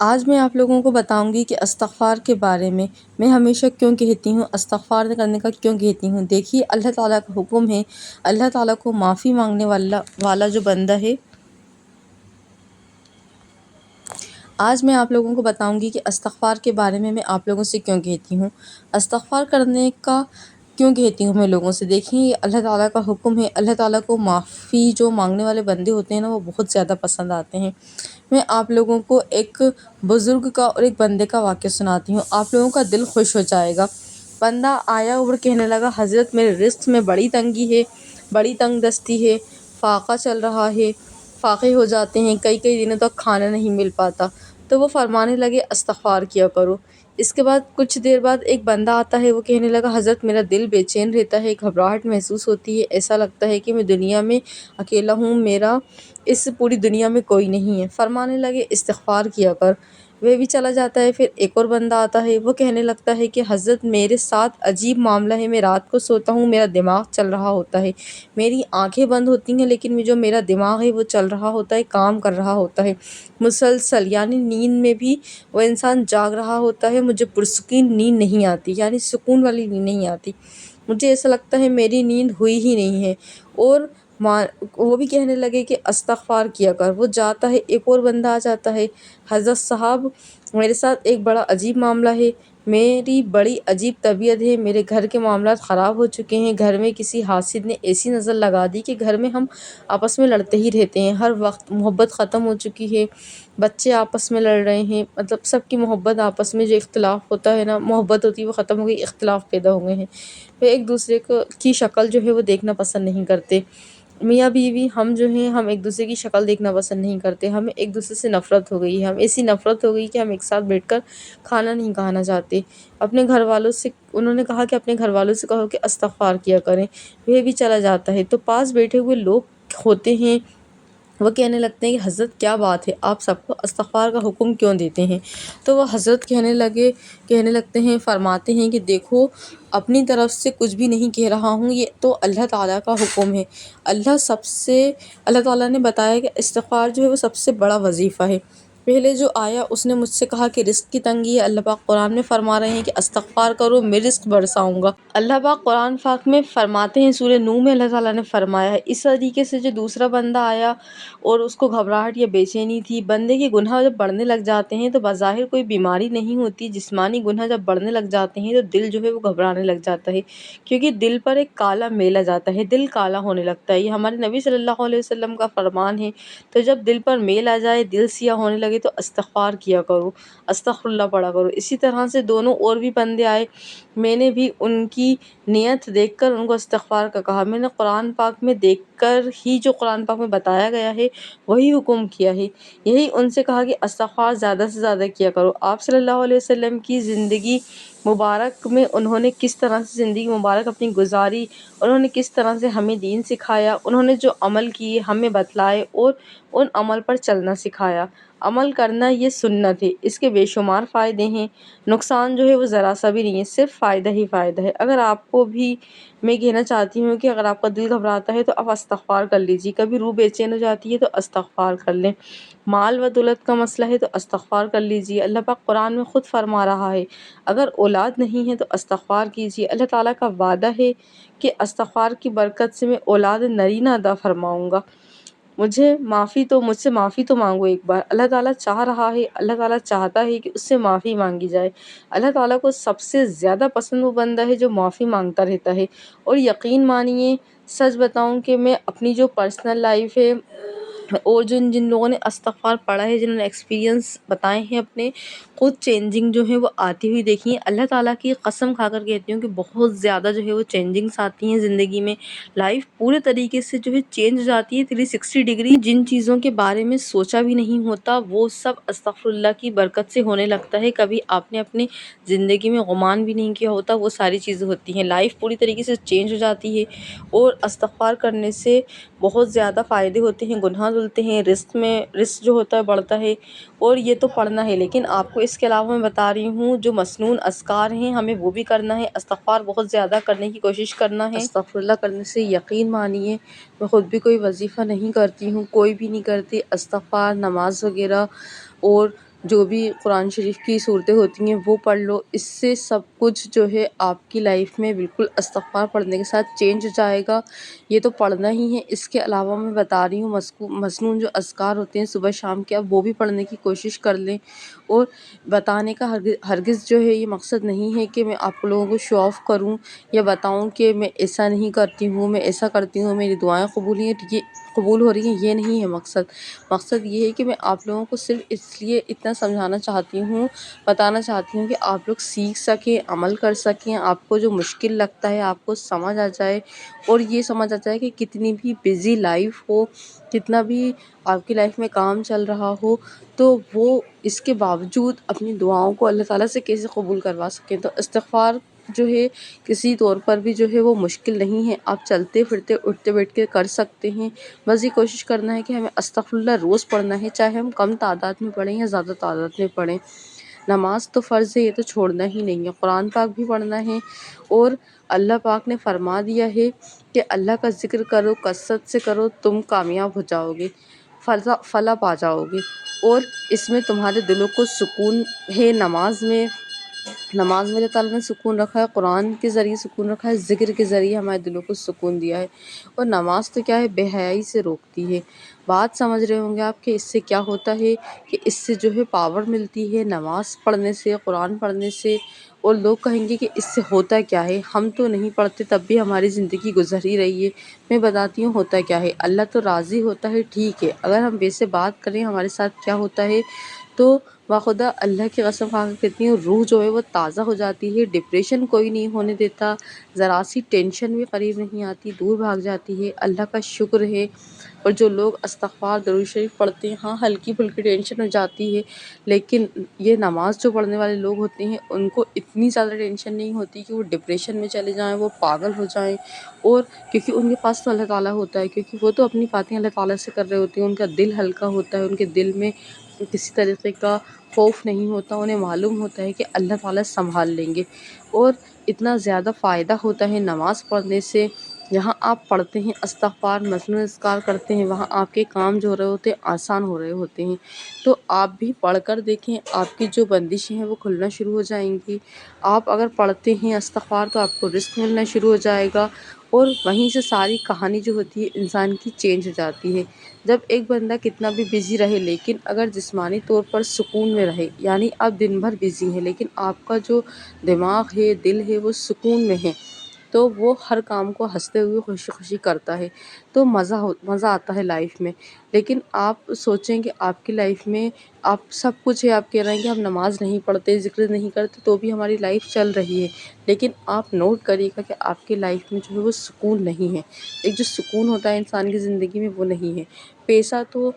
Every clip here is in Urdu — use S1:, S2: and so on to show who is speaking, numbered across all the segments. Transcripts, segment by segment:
S1: آج میں آپ لوگوں کو بتاؤں گی کہ استغفار کے بارے میں ہمیشہ کیوں کہتی ہوں، استغفار کرنے کا کیوں کہتی ہوں۔ دیکھیے، اللہ تعالیٰ کا حکم ہے، اللہ تعالیٰ کو معافی مانگنے والا جو بندہ ہے۔ آج میں آپ لوگوں کو بتاؤں گی کہ استغفار کے بارے میں آپ لوگوں سے کیوں کہتی ہوں، استغفار کرنے کا کیوں کہتی ہوں میں لوگوں سے۔ دیکھیں، یہ اللہ تعالیٰ کا حکم ہے، اللہ تعالیٰ کو معافی جو مانگنے والے بندے ہوتے ہیں نا، وہ بہت زیادہ پسند آتے ہیں۔ میں آپ لوگوں کو ایک بزرگ کا اور ایک بندے کا واقعہ سناتی ہوں، آپ لوگوں کا دل خوش ہو جائے گا۔ بندہ آیا اور کہنے لگا، حضرت میرے رزق میں بڑی تنگی ہے، بڑی تنگ دستی ہے، فاقہ چل رہا ہے، فاقے ہو جاتے ہیں، کئی کئی دنوں تک کھانا نہیں مل پاتا۔ تو وہ فرمانے لگے، استغفار کیا کرو۔ اس کے بعد کچھ دیر بعد ایک بندہ آتا ہے، وہ کہنے لگا، حضرت میرا دل بے چین رہتا ہے، گھبراہٹ محسوس ہوتی ہے، ایسا لگتا ہے کہ میں دنیا میں اکیلا ہوں، میرا اس پوری دنیا میں کوئی نہیں ہے۔ فرمانے لگے، استغفار کیا کر۔ وہ بھی چلا جاتا ہے۔ پھر ایک اور بندہ آتا ہے، وہ کہنے لگتا ہے کہ حضرت میرے ساتھ عجیب معاملہ ہے، میں رات کو سوتا ہوں، میرا دماغ چل رہا ہوتا ہے، میری آنکھیں بند ہوتی ہیں لیکن جو میرا دماغ ہے وہ چل رہا ہوتا ہے، کام کر رہا ہوتا ہے مسلسل، یعنی نیند میں بھی وہ انسان جاگ رہا ہوتا ہے، مجھے پرسکون نیند نہیں آتی، یعنی سکون والی نیند نہیں آتی، مجھے ایسا لگتا ہے میری نیند ہوئی ہی نہیں ہے۔ اور وہ بھی کہنے لگے کہ استغفار کیا کر۔ وہ جاتا ہے، ایک اور بندہ آ جاتا ہے، حضرت صاحب میرے ساتھ ایک بڑا عجیب معاملہ ہے، میری بڑی عجیب طبیعت ہے، میرے گھر کے معاملات خراب ہو چکے ہیں، گھر میں کسی حاسد نے ایسی نظر لگا دی کہ گھر میں ہم آپس میں لڑتے ہی رہتے ہیں، ہر وقت محبت ختم ہو چکی ہے، بچے آپس میں لڑ رہے ہیں، مطلب سب کی محبت آپس میں جو اختلاف ہوتا ہے نا، محبت ہوتی ہے وہ ختم ہو گئی، اختلاف پیدا ہو گئے ہیں، وہ ایک دوسرے کی شکل جو ہے وہ دیکھنا پسند نہیں کرتے، میاں بیوی ہم جو ہیں ہم ایک دوسرے کی شکل دیکھنا پسند نہیں کرتے، ہمیں ایک دوسرے سے نفرت ہو گئی ہے، ہم ایسی نفرت ہو گئی کہ ہم ایک ساتھ بیٹھ کر کھانا نہیں کھانا چاہتے۔ اپنے گھر والوں سے انہوں نے کہا کہ اپنے گھر والوں سے کہو کہ استغفار کیا کریں، وہ بھی چلا جاتا ہے۔ تو پاس بیٹھے ہوئے لوگ ہوتے ہیں، وہ کہنے لگتے ہیں کہ حضرت کیا بات ہے، آپ سب کو استغفار کا حکم کیوں دیتے ہیں؟ تو وہ حضرت کہنے لگتے ہیں، فرماتے ہیں کہ دیکھو، اپنی طرف سے کچھ بھی نہیں کہہ رہا ہوں، یہ تو اللہ تعالیٰ کا حکم ہے۔ اللہ تعالیٰ نے بتایا کہ استغفار جو ہے وہ سب سے بڑا وظیفہ ہے۔ پہلے جو آیا اس نے مجھ سے کہا کہ رزق کی تنگی ہے، اللہ پاک قرآن میں فرما رہے ہیں کہ استغفار کرو، میں رزق برساؤں گا۔ اللہ پاک قرآن پاک میں فرماتے ہیں، سورہ نوح میں اللہ تعالیٰ نے فرمایا ہے۔ اس طریقے سے جو دوسرا بندہ آیا اور اس کو گھبراہٹ یا بے چینی تھی، بندے کے گناہ جب بڑھنے لگ جاتے ہیں تو بظاہر کوئی بیماری نہیں ہوتی، جسمانی گناہ جب بڑھنے لگ جاتے ہیں تو دل جو ہے وہ گھبرانے لگ جاتا ہے، کیونکہ دل پر ایک کالا میل آ جاتا ہے، دل کالا ہونے لگتا ہے، یہ ہمارے نبی صلی اللہ علیہ وسلم کا فرمان ہے۔ تو جب دل پر میل آ جائے، دل سیاہ ہونے لگے تو استغفار کیا کرو، استغفر اللہ پڑھا کرو۔ اسی طرح سے دونوں اور بھی بندے آئے، میں نے بھی ان کی نیت دیکھ کر ان کو استغفار کا کہا، میں نے قرآن پاک میں دیکھ کر ہی جو قرآن پاک میں بتایا گیا ہے وہی حکم کیا ہے، یہی ان سے کہا کہ استغفار زیادہ سے زیادہ کیا کرو۔ آپ صلی اللہ علیہ وسلم کی زندگی مبارک میں انہوں نے کس طرح سے زندگی مبارک اپنی گزاری، انہوں نے کس طرح سے ہمیں دین سکھایا، انہوں نے جو عمل کیے ہمیں بتلائے اور ان عمل پر چلنا سکھایا۔ عمل کرنا یہ سنت ہے، اس کے بے شمار فائدے ہیں، نقصان جو ہے وہ ذرا سا بھی نہیں ہے، صرف فائدہ ہی فائدہ ہے۔ اگر آپ کو بھی میں کہنا چاہتی ہوں کہ اگر آپ کا دل گھبراتا ہے تو آپ استغفار کر لیجیے، کبھی روح بے چین ہو جاتی ہے تو استغفار کر لیں، مال و دولت کا مسئلہ ہے تو استغفار کر لیجیے، اللہ پاک قرآن میں خود فرما رہا ہے اگر اولاد نہیں ہے تو استغفار کیجیے، اللہ تعالیٰ کا وعدہ ہے کہ استغفار کی برکت سے میں اولاد نرینہ عطا فرماؤں گا۔ مجھ سے معافی تو مانگو ایک بار، اللہ تعالیٰ چاہ رہا ہے، اللہ تعالیٰ چاہتا ہے کہ اس سے معافی مانگی جائے۔ اللہ تعالیٰ کو سب سے زیادہ پسند وہ بندہ ہے جو معافی مانگتا رہتا ہے۔ اور یقین مانیے، سچ بتاؤں کہ میں اپنی جو پرسنل لائف ہے اور جن لوگوں نے استغفار پڑھا ہے، جنہوں نے ایکسپیرینس بتائے ہیں اپنے، خود چینجنگ جو ہے وہ آتی ہوئی دیکھی ہے۔ اللہ تعالیٰ کی قسم کھا کر کہتی ہوں کہ بہت زیادہ جو ہے وہ چینجنگس آتی ہیں زندگی میں، لائف پورے طریقے سے جو ہے چینج ہو جاتی ہے 360 ڈگری، جن چیزوں کے بارے میں سوچا بھی نہیں ہوتا وہ سب استغفر اللہ کی برکت سے ہونے لگتا ہے، کبھی آپ نے اپنے زندگی میں گمان بھی نہیں کیا ہوتا وہ ساری چیزیں ہوتی ہیں، لائف پوری طریقے سے چینج ہو جاتی ہے۔ اور استغفار کرنے سے بہت زیادہ فائدے ہوتے ہیں، گناہ دھلتے ہیں، رزق جو ہوتا ہے بڑھتا ہے، اور یہ تو پڑھنا ہے، لیکن آپ کو اس کے علاوہ میں بتا رہی ہوں جو مسنون اذکار ہیں ہمیں وہ بھی کرنا ہے، استغفار بہت زیادہ کرنے کی کوشش کرنا ہے۔ استغفر اللہ کرنے سے یقین مانیے، میں خود بھی کوئی وظیفہ نہیں کرتی ہوں، کوئی بھی نہیں کرتی، استغفار، نماز وغیرہ اور جو بھی قرآن شریف کی صورتیں ہوتی ہیں وہ پڑھ لو، اس سے سب کچھ جو ہے آپ کی لائف میں بالکل استغفار پڑھنے کے ساتھ چینج ہو جائے گا۔ یہ تو پڑھنا ہی ہے، اس کے علاوہ میں بتا رہی ہوں مسنون جو اذکار ہوتے ہیں صبح شام کے، آپ وہ بھی پڑھنے کی کوشش کر لیں۔ اور بتانے کا ہرگز جو ہے یہ مقصد نہیں ہے کہ میں آپ لوگوں کو شو آف کروں یا بتاؤں کہ میں ایسا نہیں کرتی ہوں، میں ایسا کرتی ہوں، میری دعائیں قبول ہو رہی ہیں، یہ نہیں ہے مقصد۔ مقصد یہ ہے کہ میں آپ لوگوں کو صرف اس لیے اتنا سمجھانا چاہتی ہوں، بتانا چاہتی ہوں کہ آپ لوگ سیکھ سکیں، عمل کر سکیں، آپ کو جو مشکل لگتا ہے آپ کو سمجھ آ جائے، اور یہ سمجھ آ جائے کہ کتنی بھی بزی لائف ہو، کتنا بھی آپ کی لائف میں کام چل رہا ہو، تو وہ اس کے باوجود اپنی دعاؤں کو اللہ تعالیٰ سے کیسے قبول کروا سکیں۔ تو استغفار جو ہے کسی طور پر بھی جو ہے وہ مشکل نہیں ہے، آپ چلتے پھرتے اٹھتے بیٹھ کے کر سکتے ہیں۔ بس یہ کوشش کرنا ہے کہ ہمیں استغفر اللہ روز پڑھنا ہے، چاہے ہم کم تعداد میں پڑھیں یا زیادہ تعداد میں پڑھیں۔ نماز تو فرض ہے، یہ تو چھوڑنا ہی نہیں ہے، قرآن پاک بھی پڑھنا ہے، اور اللہ پاک نے فرما دیا ہے کہ اللہ کا ذکر کرو، کثرت سے کرو، تم کامیاب ہو جاؤ گے، فلاح پا جاؤ گے، اور اس میں تمہارے دلوں کو سکون ہے۔ نماز میں اللہ تعالیٰ نے سکون رکھا ہے، قرآن کے ذریعے سکون رکھا ہے، ذکر کے ذریعے ہمارے دلوں کو سکون دیا ہے۔ اور نماز تو کیا ہے، بے حیائی سے روکتی ہے۔ بات سمجھ رہے ہوں گے آپ کہ اس سے کیا ہوتا ہے، کہ اس سے جو ہے پاور ملتی ہے نماز پڑھنے سے، قرآن پڑھنے سے۔ اور لوگ کہیں گے کہ اس سے ہوتا کیا ہے، ہم تو نہیں پڑھتے تب بھی ہماری زندگی گزر ہی رہی ہے۔ میں بتاتی ہوں ہوتا کیا ہے، اللہ تو راضی ہوتا ہے، ٹھیک ہے، اگر ہم ویسے بات کریں ہمارے ساتھ کیا ہوتا ہے، تو باخدا اللہ کی قسم کھا کے کہتی ہوں، روح جو ہے وہ تازہ ہو جاتی ہے، ڈپریشن کوئی نہیں ہونے دیتا، ذرا سی ٹینشن بھی قریب نہیں آتی، دور بھاگ جاتی ہے۔ اللہ کا شکر ہے۔ اور جو لوگ استغفار درود شریف پڑھتے ہیں، ہاں ہلکی پھلکی ٹینشن ہو جاتی ہے، لیکن یہ نماز جو پڑھنے والے لوگ ہوتے ہیں ان کو اتنی زیادہ ٹینشن نہیں ہوتی کہ وہ ڈپریشن میں چلے جائیں، وہ پاگل ہو جائیں، اور کیونکہ ان کے پاس تو اللہ تعالیٰ ہوتا ہے، کیونکہ وہ تو اپنی باتیں اللہ تعالیٰ سے کر رہے ہوتے ہیں، ان کا دل ہلکا ہوتا ہے، ان کے دل میں کسی طریقے کا خوف نہیں ہوتا، انہیں معلوم ہوتا ہے کہ اللہ تعالیٰ سنبھال لیں گے۔ اور اتنا زیادہ فائدہ ہوتا ہے نماز پڑھنے سے، جہاں آپ پڑھتے ہیں استغفار مسنون اذکار کرتے ہیں، وہاں آپ کے کام جو ہو رہے ہوتے ہیں آسان ہو رہے ہوتے ہیں۔ تو آپ بھی پڑھ کر دیکھیں، آپ کی جو بندشیں ہیں وہ کھلنا شروع ہو جائیں گی۔ آپ اگر پڑھتے ہیں استغفار تو آپ کو رزق ملنا شروع ہو جائے گا، اور وہیں سے ساری کہانی جو ہوتی ہے انسان کی چینج ہو جاتی ہے۔ جب ایک بندہ کتنا بھی بزی رہے، لیکن اگر جسمانی طور پر سکون میں رہے، یعنی آپ دن بھر بزی ہیں لیکن آپ کا جو دماغ ہے، دل ہے، وہ سکون میں ہے، تو وہ ہر کام کو ہنستے ہوئے خوشی خوشی کرتا ہے، تو مزہ آتا ہے لائف میں۔ لیکن آپ سوچیں کہ آپ کی لائف میں آپ سب کچھ ہے، آپ کہہ رہے ہیں کہ ہم نماز نہیں پڑھتے، ذکر نہیں کرتے، تو بھی ہماری لائف چل رہی ہے، لیکن آپ نوٹ کریے گا کہ آپ کی لائف میں جو ہے وہ سکون نہیں ہے۔ ایک جو سکون ہوتا ہے انسان کی زندگی میں وہ نہیں ہے۔ پیسہ تو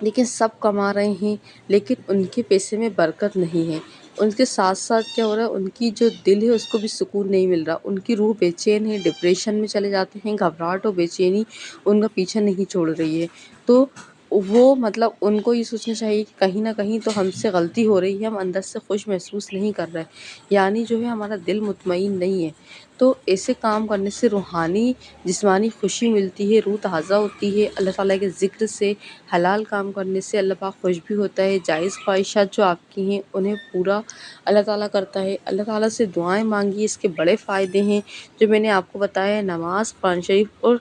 S1: لیکن سب کما رہے ہیں، لیکن ان کے پیسے میں برکت نہیں ہے۔ ان کے ساتھ ساتھ کیا ہو رہا ہے، ان کی جو دل ہے اس کو بھی سکون نہیں مل رہا، ان کی روح بے چین ہے، ڈپریشن میں چلے جاتے ہیں، گھبراہٹ اور بے چینی ان کا پیچھا نہیں چھوڑ رہی ہے۔ تو وہ مطلب ان کو یہ سوچنا چاہیے کہ کہیں نہ کہیں تو ہم سے غلطی ہو رہی ہے، ہم اندر سے خوش محسوس نہیں کر رہے، یعنی جو ہے ہمارا دل مطمئن نہیں ہے۔ تو ایسے کام کرنے سے روحانی جسمانی خوشی ملتی ہے، روح تازہ ہوتی ہے، اللہ تعالیٰ کے ذکر سے، حلال کام کرنے سے اللہ پاک خوش بھی ہوتا ہے، جائز خواہشات جو آپ کی ہیں انہیں پورا اللہ تعالیٰ کرتا ہے۔ اللہ تعالیٰ سے دعائیں مانگیے، اس کے بڑے فائدے ہیں جو میں نے آپ کو بتایا ہے، نماز، قرآن شریف اور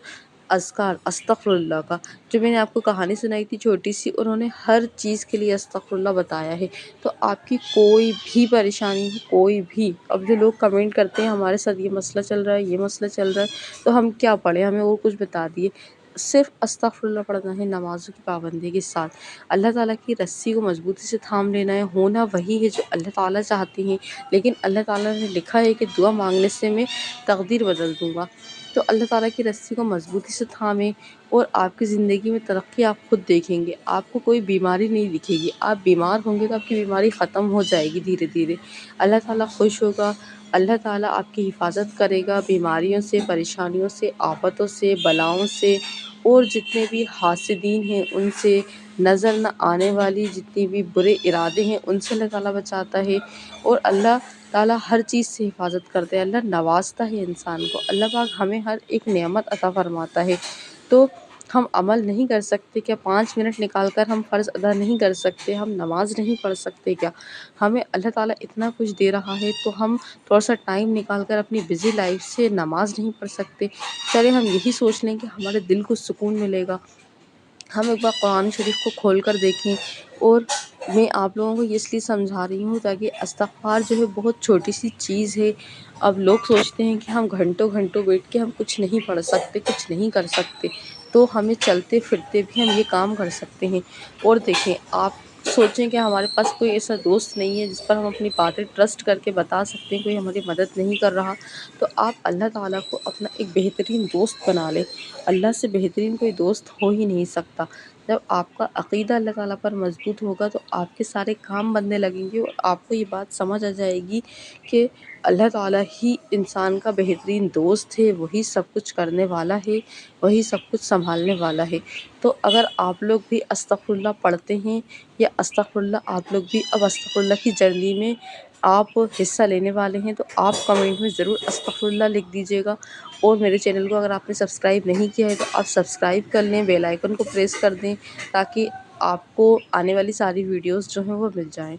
S1: اذکار استغفر اللہ کا۔ جو میں نے آپ کو کہانی سنائی تھی چھوٹی سی، انہوں نے ہر چیز کے لیے استغفر اللہ بتایا ہے۔ تو آپ کی کوئی بھی پریشانی ہو، کوئی بھی، اب جو لوگ کمنٹ کرتے ہیں ہمارے ساتھ یہ مسئلہ چل رہا ہے، یہ مسئلہ چل رہا ہے، تو ہم کیا پڑھیں، ہمیں وہ کچھ بتا دیے۔ صرف استغفر اللہ پڑھنا ہے نمازوں کی پابندی کے ساتھ، اللہ تعالیٰ کی رسی کو مضبوطی سے تھام لینا ہے، ہونا وہی ہے جو اللہ تعالیٰ چاہتے ہیں، لیکن اللہ تعالیٰ نے لکھا ہے کہ دعا مانگنے سے میں تقدیر بدل دوں گا۔ تو اللہ تعالیٰ کی رسی کو مضبوطی سے تھامیں، اور آپ کی زندگی میں ترقی آپ خود دیکھیں گے، آپ کو کوئی بیماری نہیں دکھے گی، آپ بیمار ہوں گے تو آپ کی بیماری ختم ہو جائے گی دھیرے دھیرے، اللہ تعالیٰ خوش ہوگا، اللہ تعالیٰ آپ کی حفاظت کرے گا بیماریوں سے، پریشانیوں سے، آفتوں سے، بلاؤں سے، اور جتنے بھی حاسدین ہیں ان سے، نظر نہ آنے والی جتنی بھی برے ارادے ہیں ان سے اللہ تعالیٰ بچاتا ہے، اور اللہ تعالیٰ ہر چیز سے حفاظت کرتے ہیں، اللہ نوازتا ہے انسان کو، اللہ پاک ہمیں ہر ایک نعمت عطا فرماتا ہے۔ تو ہم عمل نہیں کر سکتے کیا؟ 5 منٹ نکال کر ہم فرض ادا نہیں کر سکتے؟ ہم نماز نہیں پڑھ سکتے کیا؟ ہمیں اللہ تعالیٰ اتنا کچھ دے رہا ہے تو ہم تھوڑا سا ٹائم نکال کر اپنی بزی لائف سے نماز نہیں پڑھ سکتے؟ چلے ہم یہی سوچ لیں کہ ہمارے دل کو سکون ملے گا۔ ہم ایک بار قرآن شریف کو کھول کر دیکھیں، اور میں آپ لوگوں کو یہ اس لیے سمجھا رہی ہوں تاکہ استغفار جو ہے بہت چھوٹی سی چیز ہے۔ اب لوگ سوچتے ہیں کہ ہم گھنٹوں گھنٹوں بیٹھ کے ہم کچھ نہیں پڑھ سکتے، کچھ نہیں کر سکتے، تو ہمیں چلتے پھرتے بھی ہم یہ کام کر سکتے ہیں۔ اور دیکھیں، آپ سوچیں کہ ہمارے پاس کوئی ایسا دوست نہیں ہے جس پر ہم اپنی باتیں ٹرسٹ کر کے بتا سکتے ہیں، کوئی ہماری مدد نہیں کر رہا، تو آپ اللہ تعالیٰ کو اپنا ایک بہترین دوست بنا لیں۔ اللہ سے بہترین کوئی دوست ہو ہی نہیں سکتا۔ جب آپ کا عقیدہ اللہ تعالیٰ پر مضبوط ہوگا تو آپ کے سارے کام بننے لگیں گے، اور آپ کو یہ بات سمجھ آ جائے گی کہ اللہ تعالیٰ ہی انسان کا بہترین دوست ہے، وہی سب کچھ کرنے والا ہے، وہی سب کچھ سنبھالنے والا ہے۔ تو اگر آپ لوگ بھی استغفر اللہ پڑھتے ہیں، یا استغفر اللہ آپ لوگ بھی اب استغفر اللہ کی جرنی میں آپ حصہ لینے والے ہیں، تو آپ کمنٹ میں ضرور استغفر اللہ لکھ دیجیے گا۔ اور میرے چینل کو اگر آپ نے سبسکرائب نہیں کیا ہے تو آپ سبسکرائب کر لیں، بیل آئیکن کو پریس کر دیں، تاکہ آپ کو آنے والی ساری ویڈیوز جو ہیں وہ مل جائیں۔